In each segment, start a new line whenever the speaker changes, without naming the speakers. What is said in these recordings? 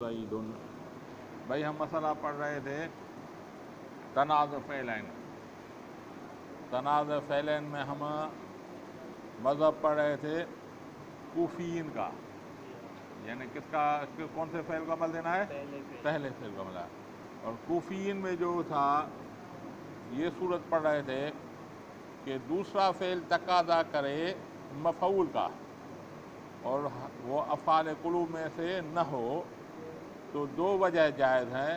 زیدن۔ بھائی ہم مسئلہ پڑھ رہے تھے تنازع فعلین۔ تنازع فعلین میں ہم مذہب پڑھ رہے تھے کوفیین کا، یعنی کس کا، کون سے فعل کا عمل دینا ہے؟ پہلے فعل کا عمل ہے۔ اور کوفیین میں جو تھا یہ صورت پڑھ رہے تھے کہ دوسرا فعل تقاضا کرے مفعول کا اور وہ افعال قلوب میں سے نہ ہو تو دو وجہ جائز ہیں،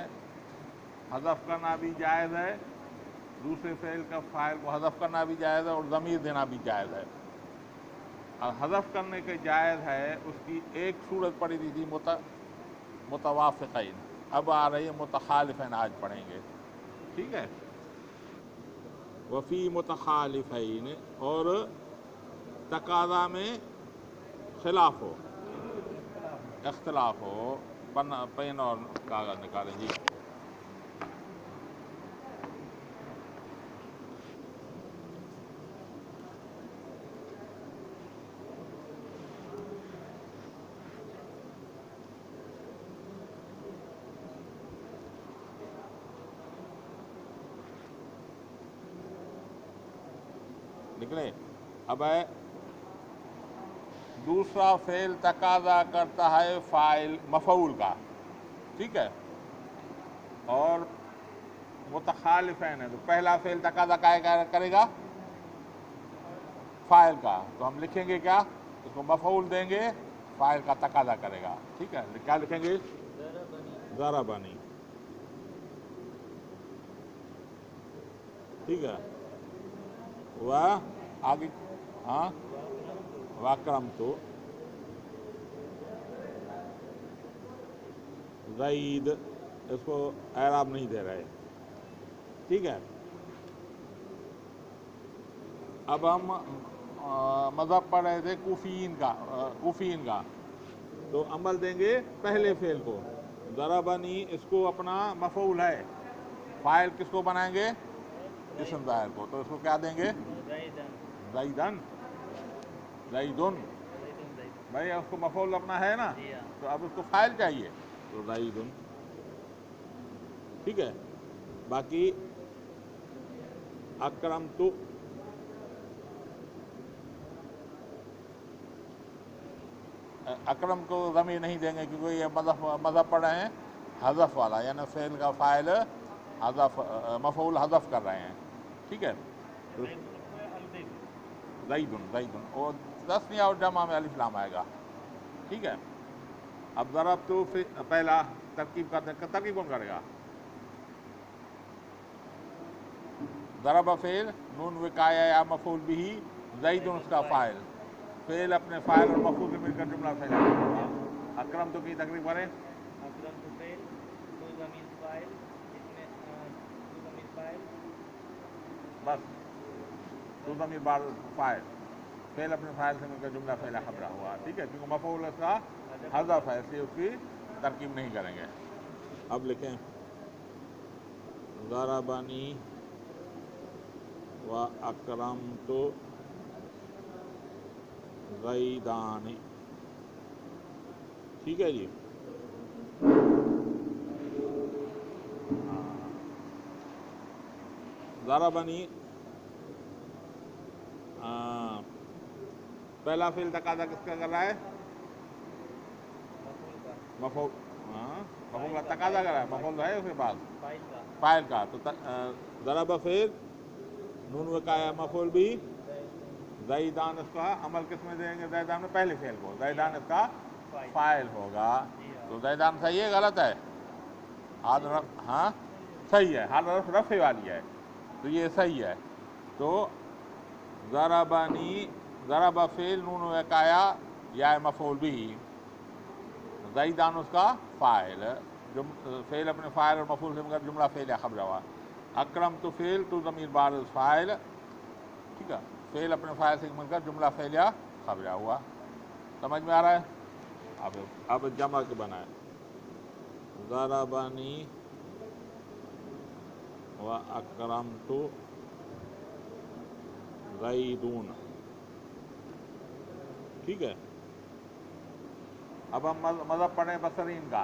حذف کرنا بھی جائز ہے، دوسرے فعل کا فاعل کو حذف کرنا بھی جائز ہے اور ضمیر دینا بھی جائز ہے۔ اور حذف کرنے کے جائز ہے اس کی ایک صورت پڑھی تھی متوافقین، اب آ رہی ہے متخالفین، آج پڑھیں گے، ٹھیک ہے۔ وفی متخالفین، اور تقاضا میں خلاف ہو، اختلاف ہو۔ پین اور کاغذ نکالیں جی۔ نکلے؟ اب ہے دوسرا فعل تقاضا کرتا ہے فاعل مفعول کا، ٹھیک ہے، اور متخالفین ہے، تو پہلا فعل تقاضا کرے گا فاعل کا، تو ہم لکھیں گے کیا؟ اس کو مفعول دیں گے، فاعل کا تقاضا کرے گا، ٹھیک ہے۔ کیا لکھیں گے؟ ضربنی، ٹھیک ہے۔ وہ آگے ہاں واکرمت زید، اس کو اعراب نہیں دے رہے، ٹھیک ہے۔ اب ہم مذہب پڑھ رہے تھے کوفیین کا، تو عمل دیں گے پہلے فعل کو، ضربنی اس کو اپنا مفعول ہے، فاعل کس کو بنائیں گے؟ اسم ظاہر کو، تو اس کو کیا دیں گے؟ زیدن، زیدن، بھائی اس کو مفعول اپنا ہے نا، تو اب اس کو فاعل چاہیے، تو زیدن، ٹھیک ہے۔ باقی اکرمت، اکرم کو ضمیر نہیں دیں گے کیونکہ یہ مذہب پڑھ رہے ہیں حذف والا، یعنی فعل کا فاعل حذف، مفعول حذف کر رہے ہیں، ٹھیک ہے۔ زیدن، زیدن، اور تثنیہ اور جمع میں الف لام آئے گا، ٹھیک ہے۔ اب ضربت پہلا ترکیب کرتے ہیں، ترکیب کون کرے گا؟ ضرب فعل، نون وقایہ یا مفعول بھی، زیدن اس کا فاعل، فعل اپنے فاعل اور مفعول سے مل کر جملہ فعل ہوگا۔ اکرم تو کی تقریب کریں،
اکرم تو فعل، تو ضمیر فاعل، اس میں تو ضمیر فاعل،
بس تو ضمیر بعد فاعل، فعل اپنے فاعل سے مل کر جملہ فعل خبرہ ہوا، ٹھیک ہے، کیونکہ مفعول اس کا حذف ہے، اس لیے اس کی ترکیب نہیں کریں گے۔ اب لکھیں ضربنی و اکرمت زیدان، ٹھیک ہے جی۔ ضربنی پہلا فعل تقاضا کس کا کر رہا ہے؟ مفعول، مفعول کا تقاضا کر رہا ہے، مفعول ہے اس کے پاس فاعل کا، تو ضرب فعل، نون وقایہ مفعول بھی، زیدان اس کا عمل کس میں دیں گے؟ زیدان میں پہلے فعل کو، زیدان اس کا فاعل ہوگا، تو زیدان صحیح ہے غلط ہے؟ ہاں صحیح ہے، حالت رفع والی ہے، تو یہ صحیح ہے۔ تو ضربنی، ضرب فعل، نون وقایہ یا مفعول بھی، زیدان اس کا فاعل، فعل اپنے فاعل اور مفعول سے مل کر جملہ فعل یا خبر ہوا۔ اکرم تو فعل، تو ضمیر بارز فاعل، ٹھیک ہے، فعل اپنے فاعل سے مل کر جملہ فعل یا خبر ہوا۔ سمجھ میں آ رہا ہے؟ اب جمع کے بنائے، ضربنی و اکرمت زیدون، ٹھیک ہے۔ اب ہم مذہب پڑھیں بصرین کا،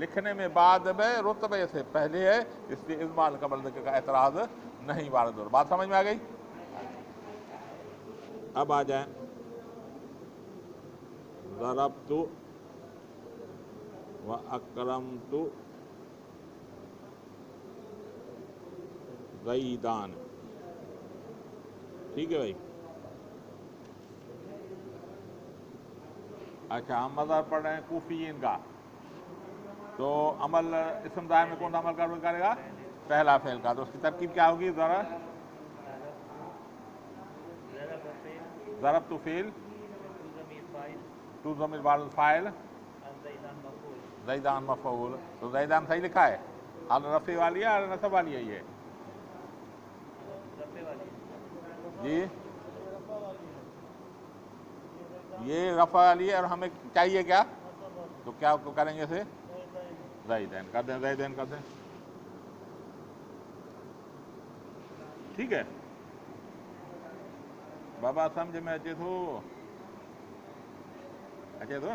لکھنے میں بعد میں رتبے سے پہلے ہے، اس لیے اضمار قبل ذکر کا اعتراض نہیں وارد ہو۔ بات سمجھ میں آ گئی؟ اب آ جائیں ضربت و اکرمت زیدان، ٹھیک ہے بھائی؟ اچھا ہم مذہب پڑھ رہے ہیں کوفیین کا، تو عمل اسم ظاہر میں کون سا عمل کرے گا؟ پہلا فعل کا، تو اس کی ترکیب کیا ہوگی؟ ذرا ضربت فعل تو ضمیر بعد الفاعل زیدان مفعول، تو زیدان صحیح لکھا ہے؟ حال رفع والی ہے حال نصب والی ہے یہ؟ جی یہ رفع والی ہے، اور ہمیں چاہیے کیا؟ تو کیا کریں گے اسے؟ زیدین کر دیں، زیدین کر دیں، ٹھیک ہے بابا؟ سمجھ میں اچے تو نا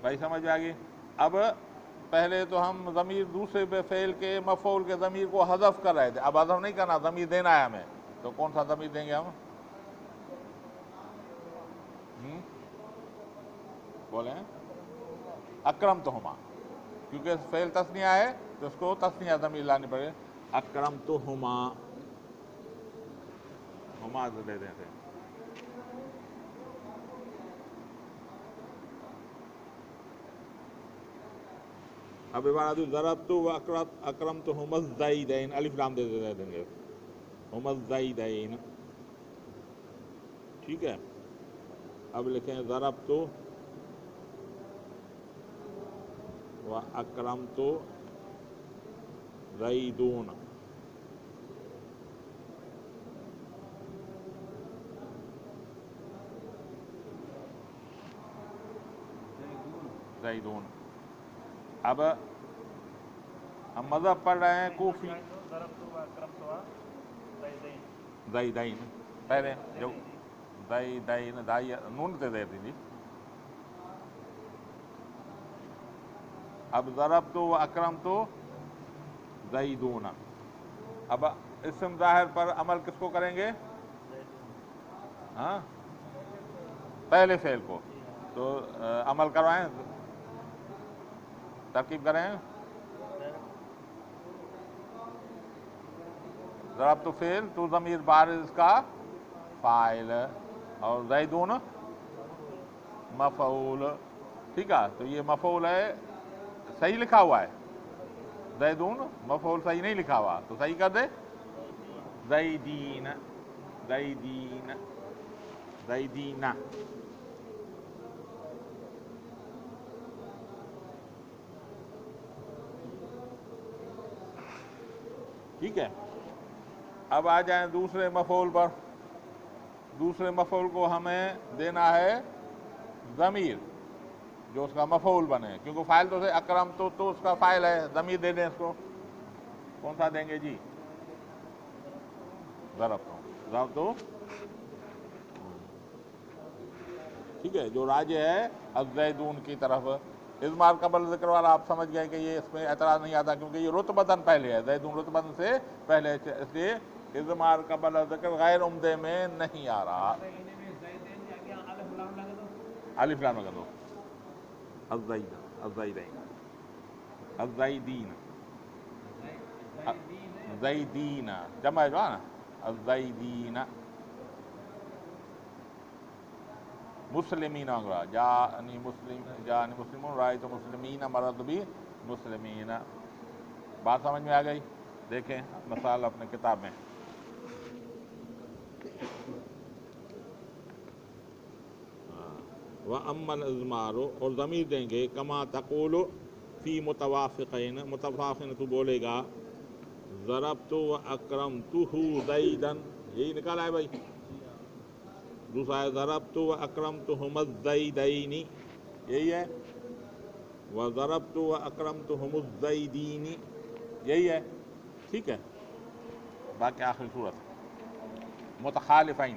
بھائی سمجھ میں آ گئی؟ اب پہلے تو ہم ضمیر دوسرے فعل کے مفعول کے ضمیر کو حذف کر رہے تھے، اب حذف نہیں کرنا، ضمیر دینا ہے ہمیں، تو کون سا ضمیر دیں گے ہم؟ بولیں اکرمتہما، کیونکہ فعل تثنیہ ہے تو اس کو تثنیہ ضمیر لانی پڑے، اکرمتہما، ہما دے دیں تھے۔ اب عبارت ضربت و اکرمتہما الزیدین، الف لام دے دیں گے، ہما الزیدین، ٹھیک ہے؟ اب لکھیں ضربت و اکرمت زیدون، زیدون۔ اب ہم مذہب پڑھ رہے ہیں کوفی، زیدین پہلے جو زیدین دائی نون سے دے دی، اب ضربت و اکرمت زیدون، اب اسم ظاہر پر عمل کس کو کریں گے؟ ہاں پہلے فعل کو، تو عمل کروائیں، ترکیب کریں، ضربت فعل تو ضمیر بارز کا فاعل اور زیدون مفعول، ٹھیک ہے؟ تو یہ مفعول ہے، صحیح لکھا ہوا ہے، زیدون مفعول صحیح نہیں لکھا ہوا، تو صحیح کر دے زیدین، زیدین، زیدین، ٹھیک ہے؟ اب آ جائیں دوسرے مفعول پر، دوسرے مفعول کو ہمیں دینا ہے ضمیر جو اس کا مفعول بنے، کیونکہ فاعل تو سے اکرم تو اس کا فاعل ہے، ضمیر دے دیں اس کو، کون سا دیں گے جی؟ ضربت، ٹھیک ہے؟ جو راجع ہے الزیدون کی طرف، اضمار قبل ذکر والا آپ سمجھ گئے کہ یہ اس میں اعتراض نہیں آتا، کیونکہ یہ رتبتاً پہلے ہے، زیدون رتبتاً سے پہلے، اس لیے اضمار قبل ذکر غیر عمدے میں نہیں آ رہا۔ الف لام لگا دو، الزیدین، الزیدین، زیدین جمع ہے جو نا، الزیدین، مسلمین ہوگا، جانی مسلمون رائت مسلمین، مرد بھی مسلمین۔ بات سمجھ میں آ گئی؟ دیکھیں مثال اپنے کتاب میں، وَأَمَّا الْإِضْمَارُ، اور ضمیر دیں گے کما تقول فی متوافقین، متوافقین تو بولے گا ضربت و اکرمتہ زیدن، یہی نکالا ہے بھائی، دوسرا ہے ضربت و اکرمتہما الزیدین، یہی ہے، وضربت و اکرمتہم الزیدین، یہی ہے، ٹھیک ہے؟ باقی آخری صورت متخالفین،